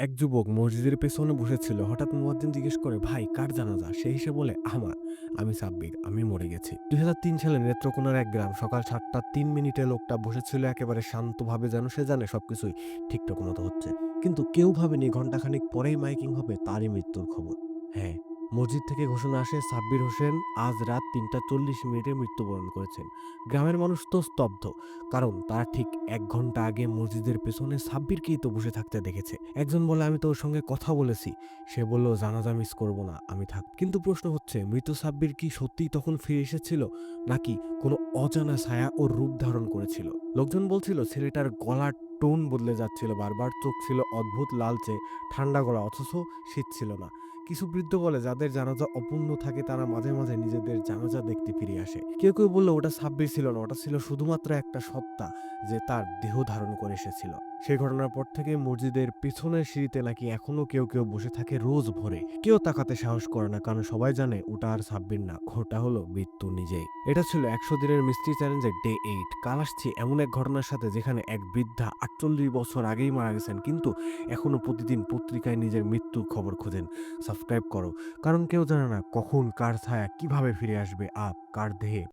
এক যুবক মসজিদের পেছনে বসেছিল। হঠাৎ মুয়াজ্জিন জিজ্ঞেস করে, ভাই কার জানাজা? সে হেসে বলে, আমার। আমি সাব্বির, আমি মরে গেছি। ২০০৩ সালে নেত্রকোনার এক গ্রাম। সকাল ৭টা ৩ মিনিটে লোকটা বসেছিল একেবারে শান্তভাবে, যেন সে জানে সবকিছুই ঠিকঠাক মতো হচ্ছে। কিন্তু কেউ ভাবেনি ঘন্টাখানিক পরেই মাইকিং হবে তারই মৃত্যুর খবর। হ্যাঁ, মসজিদ থেকে ঘোষণা আসে, সাব্বির হোসেন আজ রাত ৩টা ৪০ মিনিটে মৃত্যুবরণ করেছেন। গ্রামের মানুষ তো স্তব্ধ, কারণ তারা ঠিক ১ ঘন্টা আগে মসজিদের পেছনে সাব্বিরকেই তো বসে থাকতে দেখেছে। একজন বলে, আমি তো ওর সঙ্গে কথা বলেছি। সে বলল, জানাজা মিস করব না, আমি থাক। কিন্তু প্রশ্ন হচ্ছে, মৃত সাব্বির কি সত্যিই তখন ফিরে এসেছিল, নাকি কোনো অজানা ছায়া ওর রূপ ধারণ করেছিল? লোকজন বলছিল ছেলেটার গলার টোন বদলে যাচ্ছিল বারবার, চোখ ছিল অদ্ভুত লালচে, ঠান্ডা গলা, অথচ শীত ছিল না। কিছু বৃদ্ধ বলে, যাদের জানাজা অপূর্ণ থাকে তারা মাঝে মাঝে নিজেদের জানাজা দেখতে ফিরে আসে। কেউ কেউ বলল, ওটা সাব্বির ছিল না, ওটা ছিল শুধুমাত্র একটা সত্তা যে তার দেহ ধারণ করে এসেছিল। সেই ঘটনার পর থেকে মসজিদের পিছনের সিঁড়িতে নাকি এখনো কেউ কেউ বসে থাকে রোজ ভোরে। কেউ তাকাতে সাহস করে না, কারণ সবাই জানে ওটা আর সাব্বির না, ওটা হলো মৃত্যু নিজেই। এটা ছিল ১০০ দিনের মিস্ট্রি চ্যালেঞ্জের ডে ৮। কাল আসছি এমন এক ঘটনার সাথে যেখানে এক বৃদ্ধা ৪৮ বছর আগেই মারা গেছেন, কিন্তু এখনো প্রতিদিন পত্রিকায় নিজের মৃত্যুর খবর খোঁজেন। সাবস্ক্রাইব করো, কারণ কেউ জানে না কখন কার ছায়া কিভাবে ফিরে আসবে কার দেহে